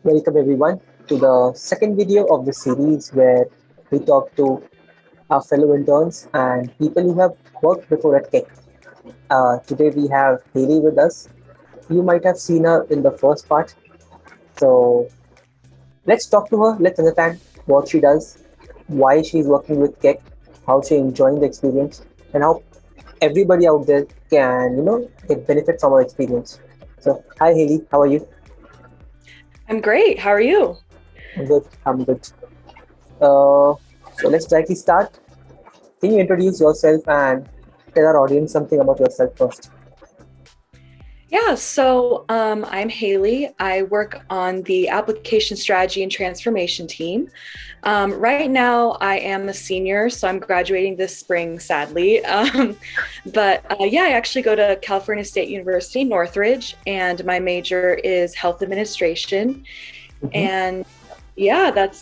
Welcome everyone to the second video of the series where we talk to our fellow interns and people who have worked before at Keck. Today we have Hailey with us. You might have seen her in the first part. So let's talk to her. Let's understand what she does, why she's working with Keck, how she's enjoying the experience, and how everybody out there can, get benefit from her experience. So, hi Hailey, how are you? I'm great. How are you? I'm good. I'm good. So let's directly start. Can you introduce yourself and tell our audience something about yourself first? I'm Hailey. I work on the application strategy and transformation team. Right now, I am a senior, so I'm graduating this spring, sadly. I actually go to California State University, Northridge, and my major is health administration. Mm-hmm. And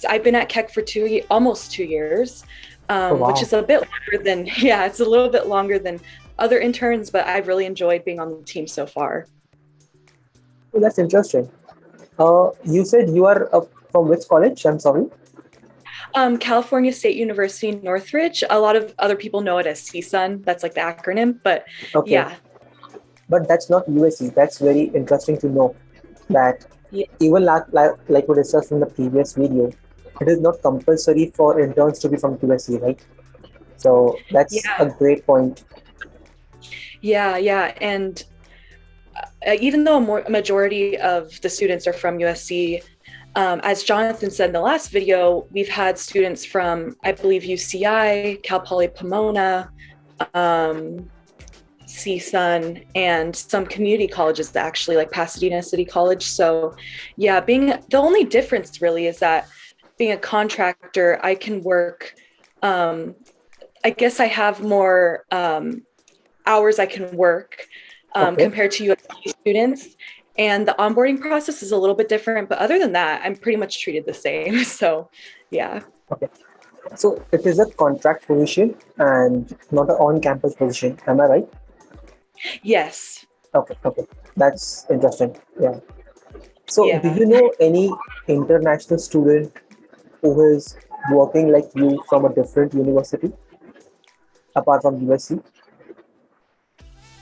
I've been at Keck for almost 2 years, Oh, which wow. is a bit longer than, it's a little bit longer than other interns, but I've really enjoyed being on the team so far. Oh, that's interesting. You said you are from which college? I'm sorry. California State University, Northridge. A lot of other people know it as CSUN. That's like the acronym, but Okay. yeah. But that's not USC. That's very interesting to know that Yeah. even like we discussed in the previous video, it is not compulsory for interns to be from USC, right? So that's a Yeah. great point. Yeah. And even though a majority of the students are from USC, as Jonathan said in the last video, we've had students from, I believe, UCI, Cal Poly Pomona, CSUN, and some community colleges actually, like Pasadena City College. So, yeah, being the only difference really is that being a contractor, I can work. I guess I have more hours I can work Okay. compared to USC students. And the onboarding process is a little bit different, but other than that, I'm pretty much treated the same. So, yeah. Okay. So it is a contract position and not an on-campus position. Am I right? Yes. Okay. Okay. That's interesting. Yeah. So do Yeah. you know any international student who is working like you from a different university apart from USC?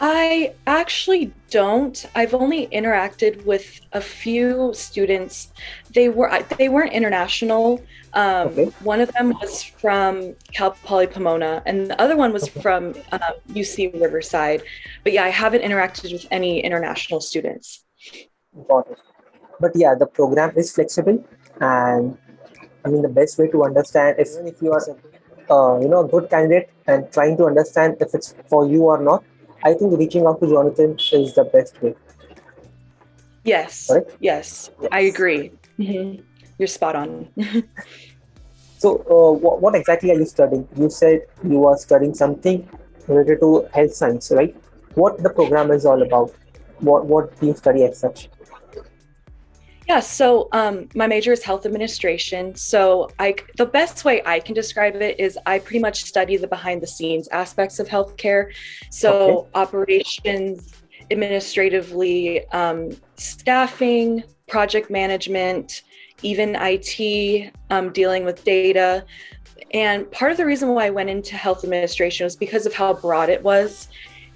I actually don't. I've only interacted with a few students. They weren't international. Okay. One of them was from Cal Poly Pomona, and the other one was Okay. from UC Riverside. But yeah, I haven't interacted with any international students. Got it. But yeah, the program is flexible, and I mean the best way to understand is even if you are a good candidate and trying to understand if it's for you or not. I think reaching out to Jonathan is the best way. Yes, Correct? yes, I Yes. agree. You're spot on. So, what exactly are you studying? You said you are studying something related to health science, right? What the program is all about? What do you study as such? My major is health administration. The best way I can describe it is I pretty much study the behind the scenes aspects of healthcare. Okay. So operations, administratively, staffing, project management, even IT, dealing with data. And part of the reason why I went into health administration was because of how broad it was.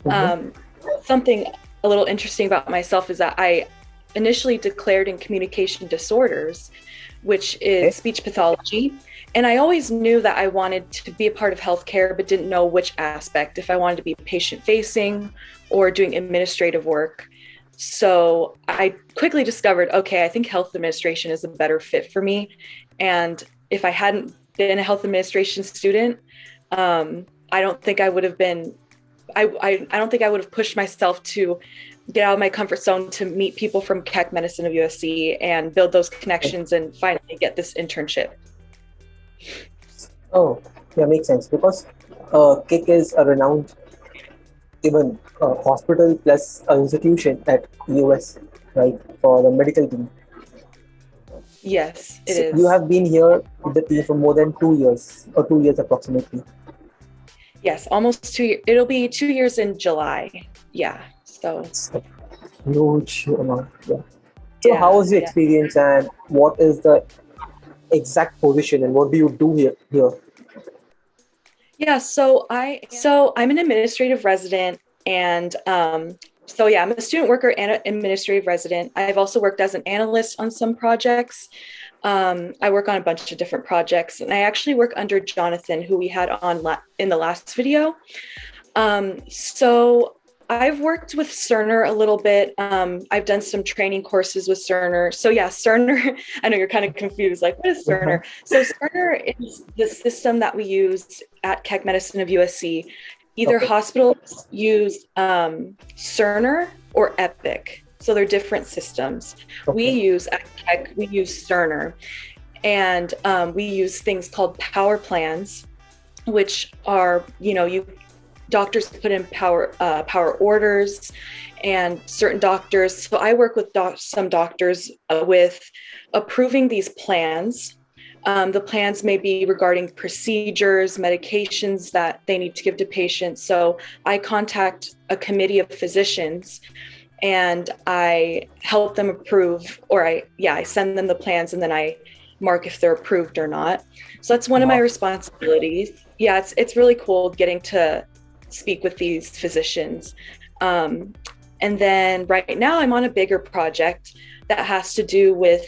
Mm-hmm. Um, Something a little interesting about myself is that I initially declared in communication disorders, which is Okay. speech pathology. And I always knew that I wanted to be a part of healthcare, but didn't know which aspect, if I wanted to be patient facing or doing administrative work. So I quickly discovered, okay, I think health administration is a better fit for me. And if I hadn't been a health administration student, I don't think I would have been, I don't think I would have pushed myself to get out of my comfort zone to meet people from Keck Medicine of USC and build those connections and finally get this internship. Oh, yeah, makes sense because KIC is a renowned even hospital plus institution at US, right, for the medical team. Yes, it So you is. have been here with the team for more than 2 years or 2 years approximately. Yes, almost 2 years. It'll be 2 years in July. Yeah. So It's a huge amount. Yeah. So how Yeah, was your yeah. experience, and what is the exact position, and what do you do here? Yeah, so I'm an administrative resident, and so yeah, I'm a student worker and an administrative resident. I've also worked as an analyst on some projects. I work on a bunch of different projects, and I actually work under Jonathan, who we had on in the last video. So I've worked with Cerner a little bit. I've done some training courses with Cerner. So yeah, Cerner, I know you're kind of confused, like, what is Cerner? So Cerner is the system that we use at Keck Medicine of USC. Either Okay. hospitals use Cerner or Epic. So they're different systems. We Okay. use at Keck, we use Cerner, and we use things called power plans, which are, you doctors put in power orders, and certain doctors. So I work with some doctors with approving these plans. The plans may be regarding procedures, medications that they need to give to patients. So I contact a committee of physicians and I help them approve, or I send them the plans, and then I mark if they're approved or not. So that's one of my Wow. responsibilities. Yeah, it's really cool getting to speak with these physicians. And then right now I'm on a bigger project that has to do with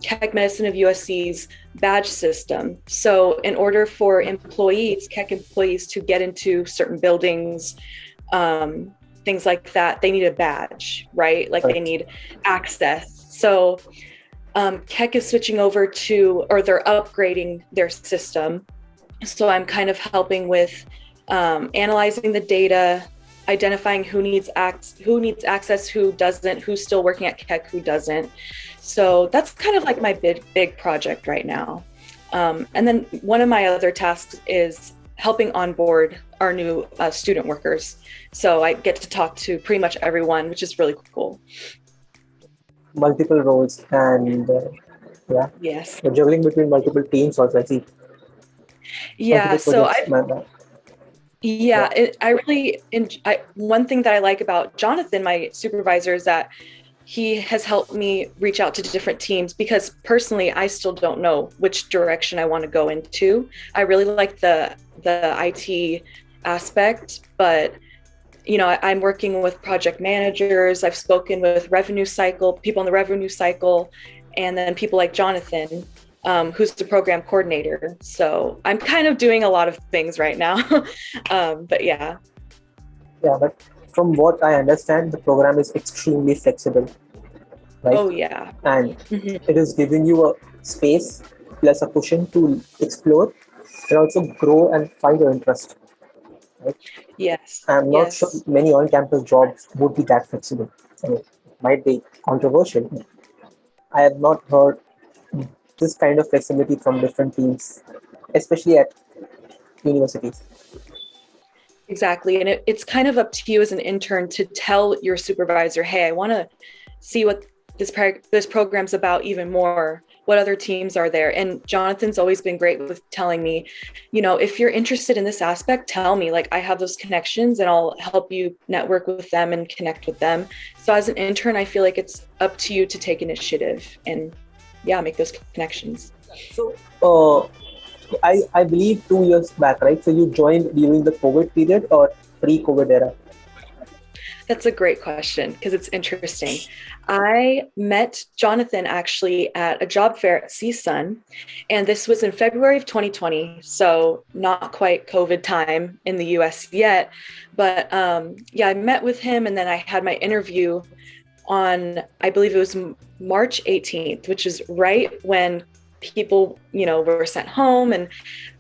Keck Medicine of USC's badge system. So in order for Keck employees to get into certain buildings, things like that, they need a badge, right? Like they Right. need access. So Keck is switching over or they're upgrading their system. So I'm kind of helping with analyzing the data, identifying who needs access, who doesn't, who's still working at Keck, who doesn't. So that's kind of like my big project right now. And then one of my other tasks is helping onboard our new student workers. So I get to talk to pretty much everyone, which is really cool. Multiple roles, and yeah, Yes. you're juggling between multiple teams also. I see Yeah. multiple So projects. Yeah. one thing that I like about Jonathan, my supervisor, is that he has helped me reach out to different teams, because personally, I still don't know which direction I want to go into. I really like the IT aspect, but I'm working with project managers. I've spoken with people in the revenue cycle, and then people like Jonathan, who's the program coordinator. So I'm kind of doing a lot of things right now. But yeah. Yeah, but from what I understand, the program is extremely flexible, right? Oh yeah. And Mhm. it is giving you a space plus a cushion to explore and also grow and find your interest. Right? Yes. I'm not sure Yes. many on-campus jobs would be that flexible. I mean, it might be controversial. I have not heard this kind of flexibility from different teams, especially at universities. Exactly. And it's kind of up to you as an intern to tell your supervisor, hey, I want to see what this program's about even more. What other teams are there? And Jonathan's always been great with telling me, if you're interested in this aspect, tell me. Like, I have those connections and I'll help you network with them and connect with them. So as an intern, I feel like it's up to you to take initiative and make those connections. So, I believe 2 years back, right? So you joined during the COVID period or pre-COVID era? That's a great question, because it's interesting. I met Jonathan actually at a job fair at CSUN, and this was in February of 2020, so not quite COVID time in the US yet. But I met with him, and then I had my interview on, I believe it was March 18th, which is right when people, were sent home, and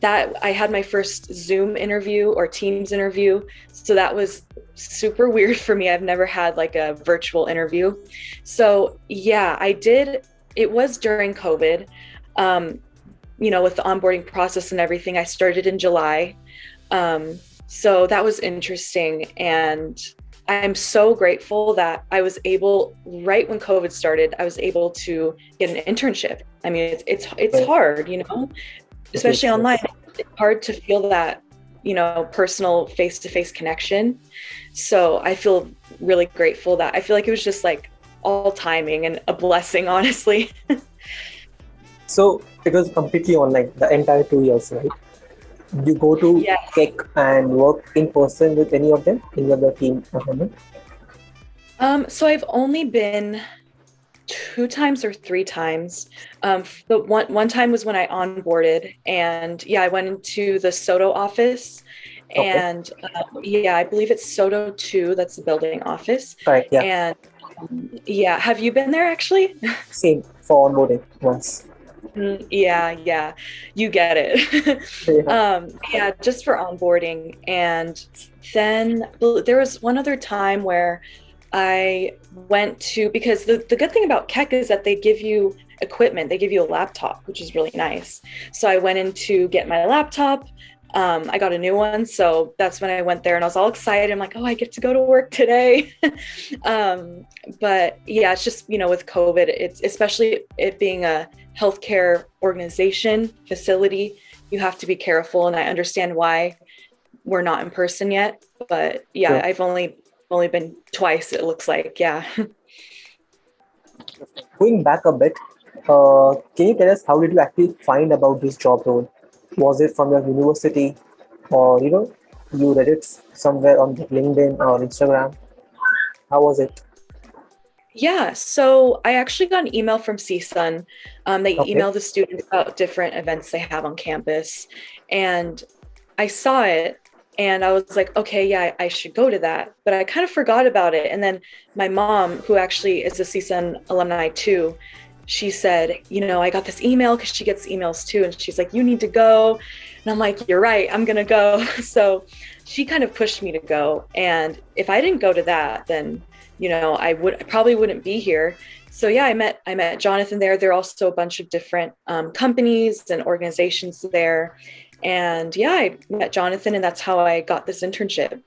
that I had my first Zoom interview or Teams interview. So that was super weird for me. I've never had like a virtual interview. So yeah, I did. It was during COVID, with the onboarding process and everything. I started in July. So that was interesting. And I'm so grateful that I was able, right when COVID started, I was able to get an internship. I mean, it's Right. hard, especially online. Yes. It's hard to feel that, personal face-to-face connection. So I feel really grateful that I feel like it was just like all timing and a blessing, honestly. So it was completely online the entire 2 years, right? You go to Yes. Keck and work in person with any of them, any other team member? So I've only been 2 times or 3 times. But one time was when I onboarded, and yeah, I went into the Soto office, Okay, and yeah, I believe it's Soto 2. That's the building office, correct. Yeah, and yeah, have you been there actually? same for onboarding once. Yeah, yeah, you get it. Yeah. Yeah, just for onboarding. And then there was one other time where I went to, because the good thing about Keck is that they give you equipment, they give you a laptop, which is really nice. So I went in to get my laptop. I got a new one. So that's when I went there and I was all excited. I'm like, oh, I get to go to work today. um, but yeah, it's just, with COVID, it's especially it being a healthcare organization facility, you have to be careful. And I understand why we're not in person yet. But yeah, So I've only been twice, it looks like. Yeah. going back a bit, can you tell us how did you actually find about this job role? Was it from your university, or you read it somewhere on LinkedIn or Instagram? How was it? Yeah, so I actually got an email from CSUN. They Okay, email the students about different events they have on campus. And I saw it and I was like, okay, yeah, I should go to that. But I kind of forgot about it. And then my mom, who actually is a CSUN alumni too, she said, I got this email because she gets emails too. And she's like, you need to go. And I'm like, you're right, I'm going to go. So she kind of pushed me to go. And if I didn't go to that, then I probably wouldn't be here. So yeah, I met Jonathan there. There are also a bunch of different companies and organizations there, and yeah, I met Jonathan, and that's how I got this internship.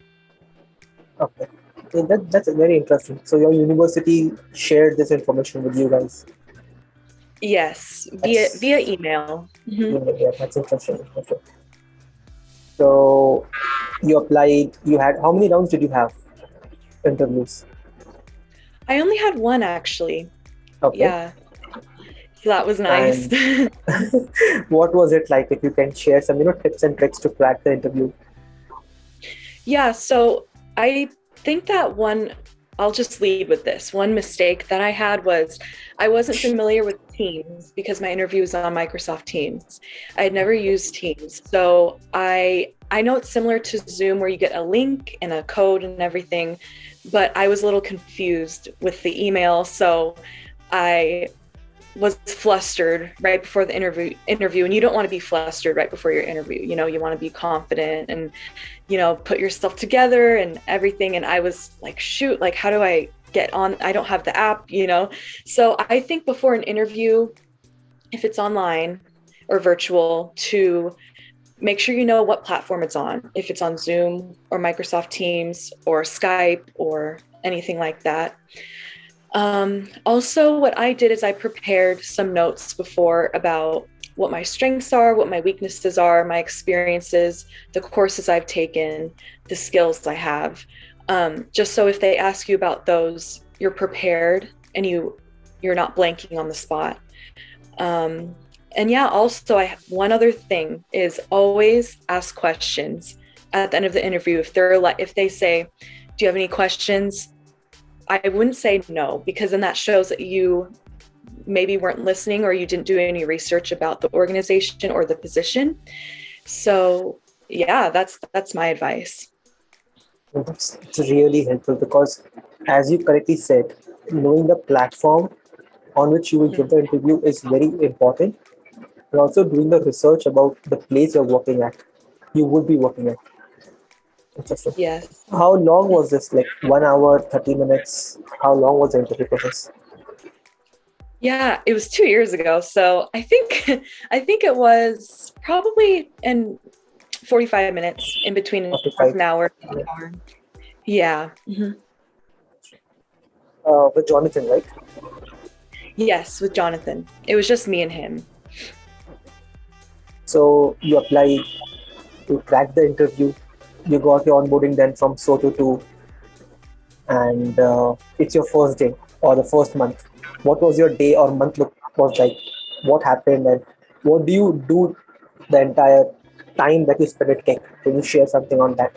okay. Yeah, that's very interesting. So your university shared this information with you guys. Yes, via That's email. Mhm. yeah, that's interesting. Okay. So you applied. You had how many rounds did you have interviews? I only had one actually. Okay. Yeah, so that was nice. And what was it like? If you can share some, tips and tricks to crack the interview. Yeah, so I think that I'll just lead with this. One mistake that I had was I wasn't familiar with Teams because my interview was on Microsoft Teams. I had never used Teams. So I know it's similar to Zoom where you get a link and a code and everything, but I was a little confused with the email. So I was flustered right before the interview, and you don't want to be flustered right before your interview. You want to be confident and put yourself together and everything. And I was like, shoot, like, how do I get on? I don't have the app. So I think before an interview, if it's online or virtual, to make sure you know what platform it's on, if it's on Zoom or Microsoft Teams or Skype or anything like that. Also, what I did is I prepared some notes before about what my strengths are, what my weaknesses are, my experiences, the courses I've taken, the skills I have. Just so if they ask you about those, you're prepared and you're not blanking on the spot. And yeah, also one other thing is always ask questions at the end of the interview. If they say, "Do you have any questions?" I wouldn't say no, because then that shows that you maybe weren't listening or you didn't do any research about the organization or the position. So yeah, that's my advice. It's really helpful because, as you correctly said, knowing the platform on which you will give the interview is very important. And also doing the research about the place you're working at, you would be working at. Interesting. Yes. How long was this? Like 1 hour, 30 minutes? How long was the interview process? Yeah, it was 2 years ago. So I think I think it was probably in 45 minutes, in between half 45. an hour, an Yeah. hour. Yeah. With Jonathan, right? Yes, with Jonathan. It was just me and him. So you applied to crack the interview. You got your onboarding then from Soto 2, and it's your first day. or the first month? What was your day or month look was like? What happened, and what do you do the entire time that you spend at Keck? Can you share something on that?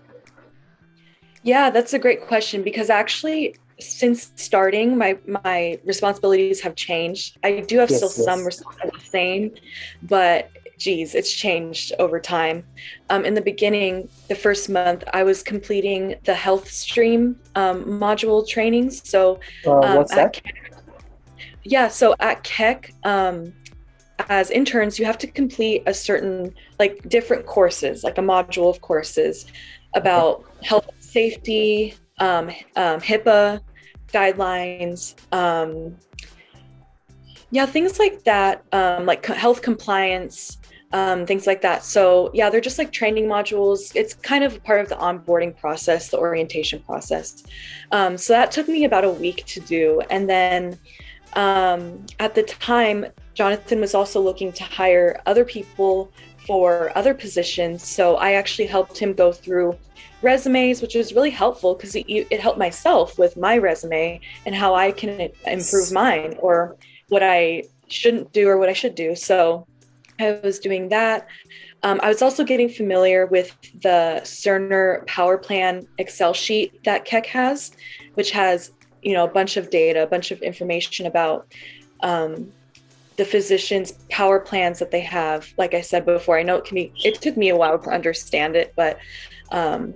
Yeah, that's a great question because actually, since starting, my responsibilities have changed. I do have still Yes, some yes. responsibilities the same, but geez, it's changed over time. In the beginning, the first month, I was completing the health stream module trainings. So What's at that? so at Keck, as interns, you have to complete a certain like different courses, like a module of courses Okay. about health and safety, HIPAA guidelines, yeah, things like that, like health compliance, things like that. So yeah, they're just like training modules. It's kind of part of the onboarding process, the orientation process. So that took me about a week to do, and then at the time, Jonathan was also looking to hire other people for other positions. So I actually helped him go through resumes, which was really helpful because it helped myself with my resume and how I can improve mine or what I shouldn't do or what I should do. So I was doing that. I was also getting familiar with the Cerner Power Plan Excel sheet that Keck has, which has a bunch of data, a bunch of information about um, the physicians' power plans that they have. Like I said before, I know it took me a while to understand it, but um,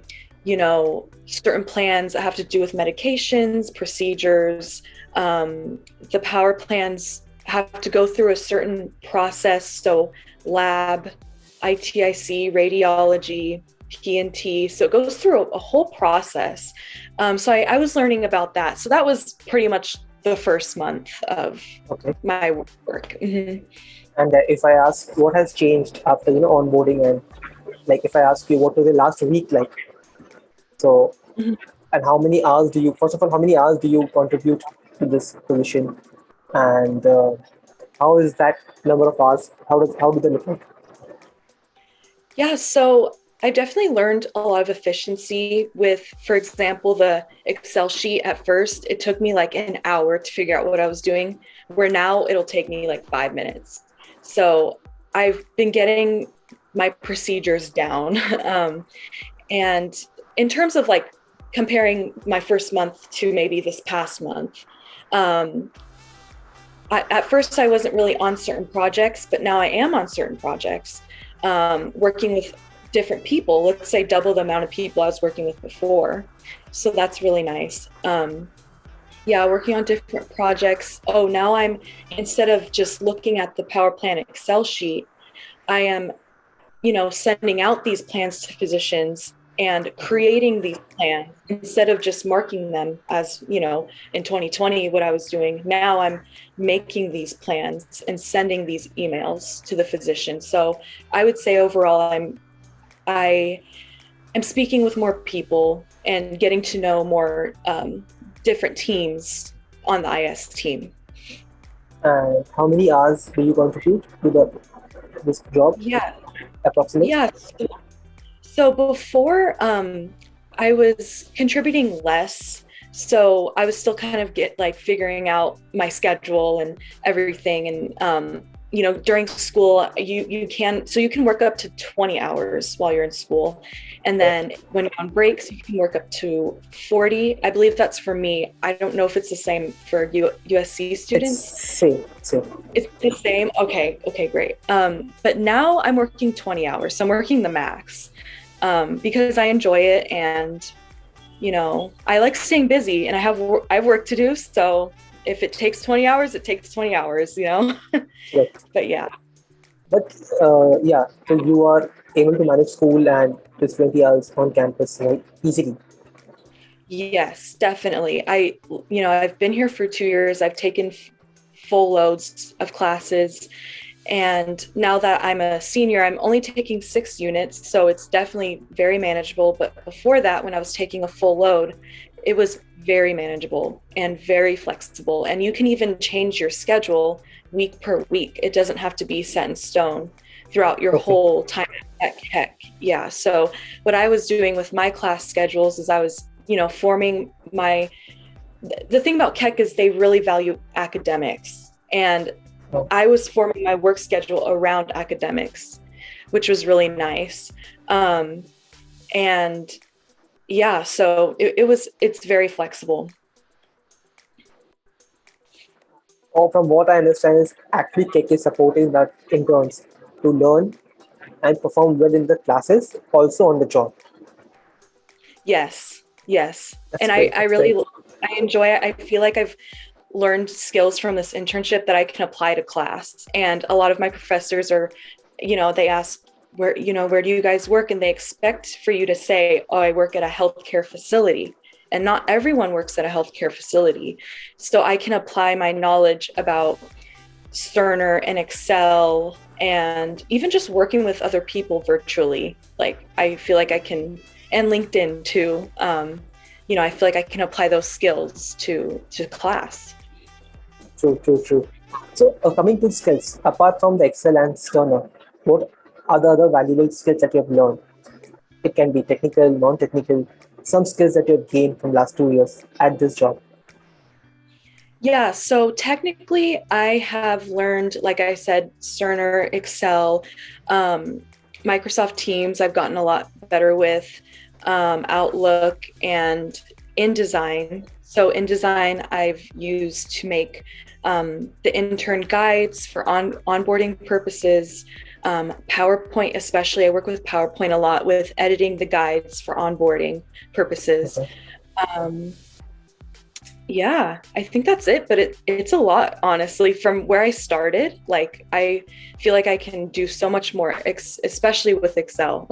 certain plans that have to do with medications, procedures, the power plans have to go through a certain process. So lab, ITIC, radiology, P&T. So it goes through a whole process. So I was learning about that. So that was pretty much the first month of Okay. my work. Mm-hmm. And if I ask what has changed after onboarding, and like if I ask you what was the last week like, so Mm-hmm. and how many hours do you first of all how many hours do you contribute to this position, and how is that number of hours? How do they look like? Yeah, so I definitely learned a lot of efficiency with, for example, the Excel sheet. At first, it took me like an hour to figure out what I was doing, where now it'll take me like 5 minutes. So I've been getting my procedures down. And in terms of like comparing my first month to maybe this past month, um, at first I wasn't really on certain projects, but now I am on certain projects, working with different people. Let's say double the amount of people I was working with before. So that's really nice. Yeah, working on different projects. Oh, now instead of just looking at the Power Plan Excel sheet, I am sending out these plans to physicians and creating these plans instead of just marking them as, in 2020, what I was doing. Now I'm making these plans and sending these emails to the physician. So I would say overall, I am speaking with more people and getting to know more different teams on the IS team. And how many hours do you contribute to this job Yeah, approximately? yeah. So before, I was contributing less. So I was still kind of figuring out my schedule and everything. And during school, you can work up to 20 hours while you're in school, and Okay. then when you're on breaks, you can work up to 40. I believe that's for me. I don't know if it's the same for USC It's students. same. It's the same. Okay, great. But now I'm working 20 hours, so I'm working the max because I enjoy it, and I like staying busy, and I have work to do. So if it takes 20 hours, it takes 20 hours. Right. But yeah. But yeah, so you are able to manage school and this 20 hours on campus, right? Easily. Yes, definitely. I've been here for 2 years. I've taken full loads of classes. And now that I'm a senior, I'm only taking 6 units. So it's definitely very manageable. But before that, when I was taking a full load, it was very manageable and very flexible. And you can even change your schedule week per week. It doesn't have to be set in stone throughout your Okay. whole time at Keck. Yeah. So what I was doing with my class schedules is I was, forming my the thing about Keck is they really value academics, and Oh, I was forming my work schedule around academics, which was really nice. Um, and yeah, so it's very flexible. or from what I understand is actually Keck is supporting that interns to learn and perform well in the classes, also on the job. Yes, yes. That's And great. I That's great. really, I enjoy it. I feel like I've learned skills from this internship that I can apply to class. And a lot of my professors are, they ask, where do you guys work? And they expect for you to say, oh, I work at a healthcare facility. And not everyone works at a healthcare facility. So I can apply my knowledge about Cerner and Excel and even just working with other people virtually. Like I feel like I can, and LinkedIn too. I feel like I can apply those skills to class. True, true, true. So, coming to skills, apart from the Excel and Sterner, what are the other valuable skills that you have learned? It can be technical, non-technical, some skills that you have gained from last 2 years at this job. Yeah, so technically, I have learned, like I said, Cerner, Excel, um, Microsoft Teams, I've gotten a lot better with, Outlook, and InDesign. So, InDesign, I've used to make the intern guides for onboarding purposes. PowerPoint, especially, I work with PowerPoint a lot with editing the guides for onboarding purposes. Okay. Um, yeah, I think that's it, but it's a lot, honestly, from where I started. Like, I feel like I can do so much more, especially with Excel.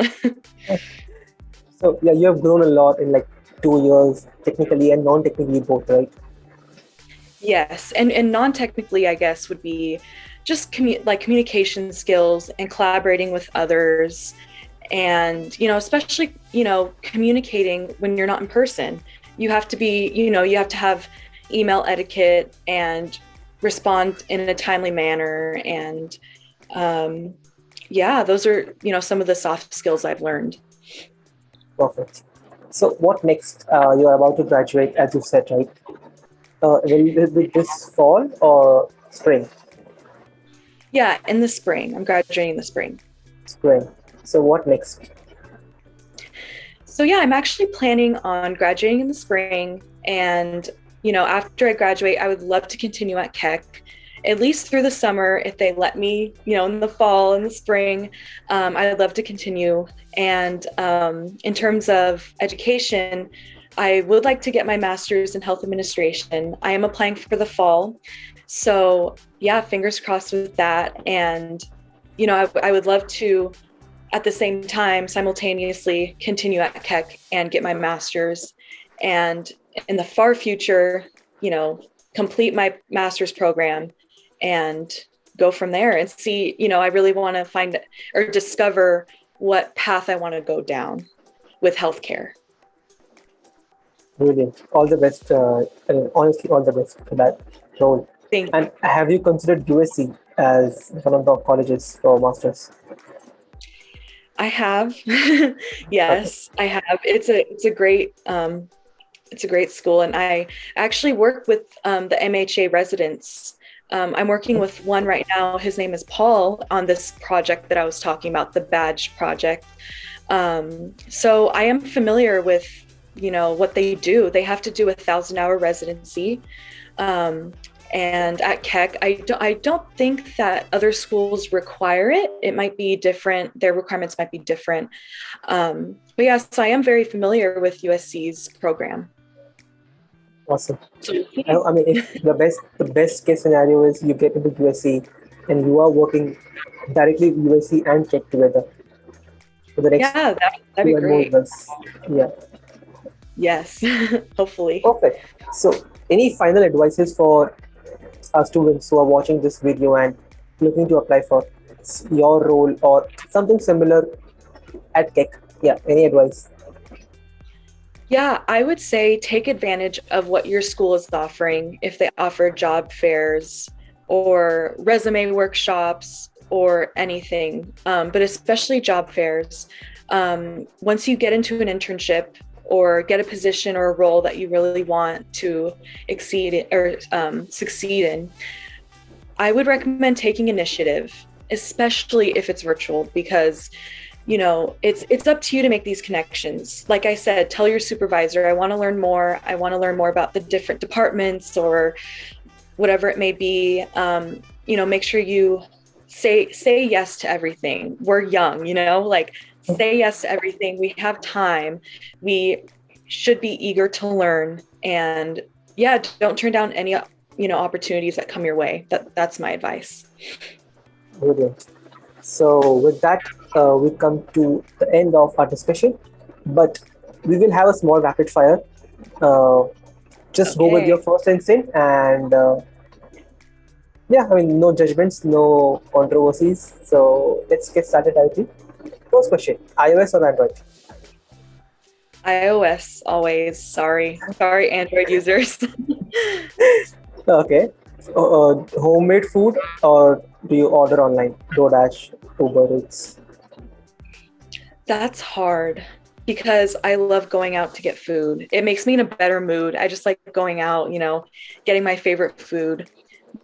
So, yeah, you have grown a lot in like 2 years, technically and non-technically both, right? Yes, and non-technically, I guess, would be just like communication skills and collaborating with others, and especially communicating when you're not in person. You have to be, you have to have email etiquette and respond in a timely manner, and yeah, those are some of the soft skills I've learned. Perfect. So, what next? You are about to graduate, as you said, right? Will it be this fall or spring? Yeah, in the spring. I'm graduating in the spring. Spring. So, what next? So yeah, I'm actually planning on graduating in the spring. And, after I graduate, I would love to continue at Keck, at least through the summer. If they let me, in the fall and the spring, I would love to continue. And in terms of education, I would like to get my master's in health administration. I am applying for the fall. So yeah, fingers crossed with that. And, I would love to at the same time simultaneously continue at Keck and get my master's, and in the far future, complete my master's program and go from there and see, I really want to find or discover what path I want to go down with healthcare. Brilliant. All the best. And honestly, all the best for that role. Thank you. And have you considered USC as one of the colleges for masters? I have. Okay. Yes, I have. It's a great school, and I actually work with the MHA residents. I'm working with one right now. His name is Paul on this project that I was talking about, the badge project. So I am familiar with, what they do. They have to do 1,000-hour residency. And at Keck, I don't think that other schools require it. It might be different. Their requirements might be different. But yes, I am very familiar with USC's program. Awesome. I mean, if the best case scenario is you get into USC and you are working directly with USC and Keck together for the next Yeah, that'd be two and more great. years. Yeah. Yes, hopefully. Perfect. So, any final advices for our students who are watching this video and looking to apply for your role or something similar at Keck? Yeah, any advice? Yeah, I would say take advantage of what your school is offering. If they offer job fairs or resume workshops or anything, but especially job fairs. Once you get into an internship or get a position or a role that you really want to succeed in, I would recommend taking initiative, especially if it's virtual, because it's up to you to make these connections. Like I said, tell your supervisor, I want to learn more. I want to learn more about the different departments or whatever it may be. Make sure you say yes to everything. We're young, like say yes to everything. We have time. We should be eager to learn, and yeah, don't turn down any opportunities that come your way. That's my advice. Brilliant. So with that, we come to the end of our discussion, but we will have a small rapid fire. Just go with your Okay. first instinct, and yeah, I mean, no judgments, no controversies. So let's get started, IT. First question: iOS or Android? iOS always. Sorry, Android users. Okay. Homemade food or do you order online? DoorDash, Uber Eats. That's hard because I love going out to get food. It makes me in a better mood. I just like going out, getting my favorite food.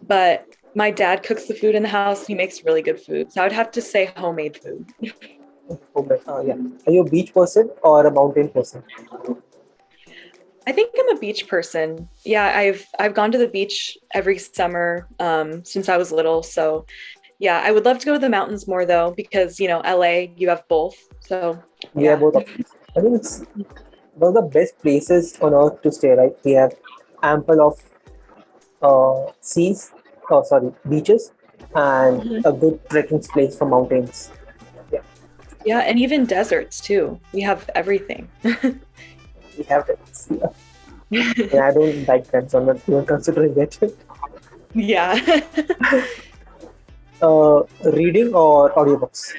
But my dad cooks the food in the house. He makes really good food. So I would have to say homemade food. Homemade. Yeah. Are you a beach person or a mountain person? I think I'm a beach person. Yeah, I've gone to the beach every summer since I was little. So yeah, I would love to go to the mountains more though, because LA, you have both. So We have yeah. both options. I think it's one of the best places on earth to stay, right? We have ample of beaches, and Mhm. a good trekking place for mountains. Yeah, Yeah, and even deserts too. We have everything. we have it. And I don't like that, so I'm not even considering it. Yeah. Reading or audiobooks?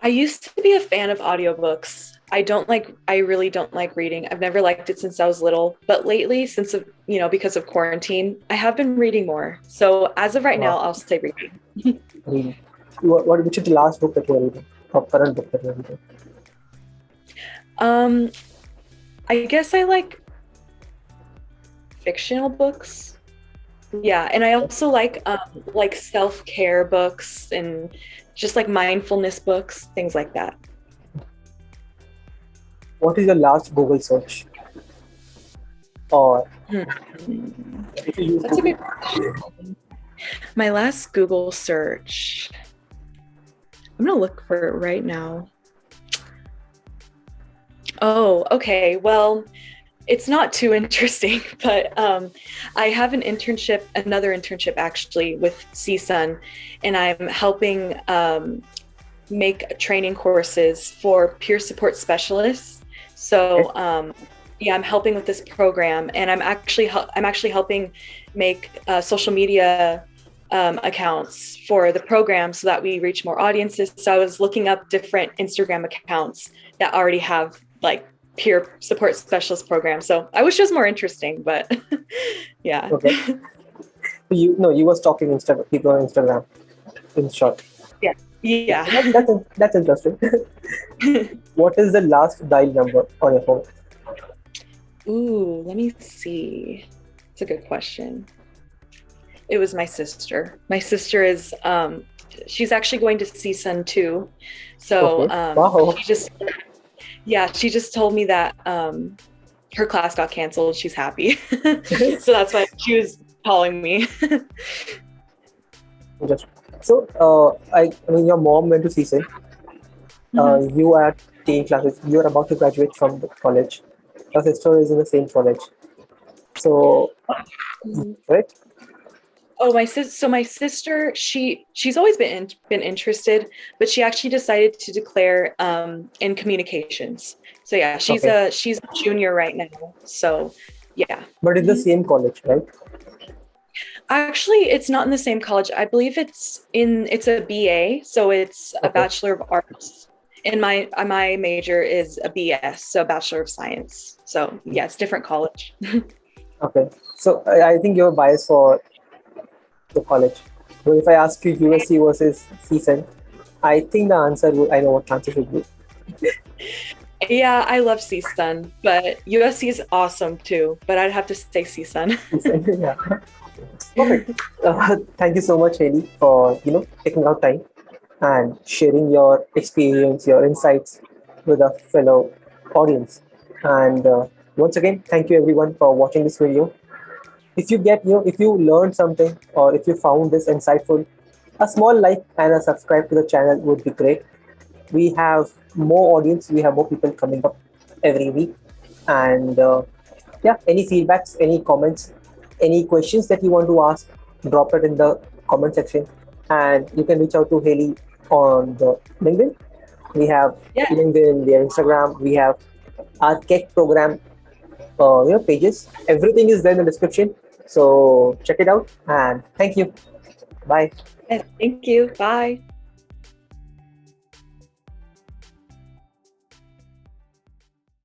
I used to be a fan of audiobooks. I really don't like reading. I've never liked it since I was little, but lately because of quarantine, I have been reading more. So as of right Uh, now, I'll say reading. Reading. Which is the last book that you're reading? Or current book that you're reading? Um, I guess I like fictional books. Yeah, and I also like self-care books and just like mindfulness books, things like that. What is your last Google search? Or Hmm. if you use That's a Google? good question. My last Google search. I'm gonna look for it right now. Oh, okay. Well, it's not too interesting, but I have another internship actually with CSUN, and I'm helping make training courses for peer support specialists. Okay. So yeah, I'm helping with this program, and I'm actually helping make social media accounts for the program so that we reach more audiences. So I was looking up different Instagram accounts that already have like peer support specialist program. So I wish it was more interesting, but yeah. Okay. You were stalking people on Instagram, in short. Yeah. Yeah. That's interesting. What is the last dial number on your phone? Ooh, let me see. It's a good question. It was my sister. My sister is she's actually going to CSUN too. So Okay. Wow. she just told me that her class got canceled. She's happy. So that's why she was calling me. Just so I mean, your mom went to CSIN. Mhm. You are taking classes. You are about to graduate from the college. Your sister is in the same college. So, Mhm. right? Oh, my sister, she's always been interested, but she actually decided to declare in communications. So yeah, Okay. she's a junior right now. So yeah. But it's the Mhm. same college, right? Actually, it's not in the same college. I believe it's a BA, so it's a Okay. Bachelor of Arts. And my major is a BS, so Bachelor of Science. So yeah, it's different college. Okay. So I think you're biased for the college. So if I ask you USC versus CSIN, I think the answer would, I know what the answer should be. Yeah, I love CSUN, but USC is awesome too. But I'd have to say CSUN. Yeah. Perfect. Thank you so much, Haley, for taking out time and sharing your experience, your insights with a fellow audience. And once again, thank you everyone for watching this video. If you get, if you learned something or if you found this insightful, a small like and a subscribe to the channel would be great. We have more audience, we have more people coming up every week. And yeah, any feedbacks, any comments, any questions that you want to ask, drop it in the comment section. And you can reach out to Haley on the LinkedIn. We have Yeah. LinkedIn, we have Instagram, we have our Keck program pages. Everything is there in the description. So check it out and thank you. Bye. Thank you. Bye.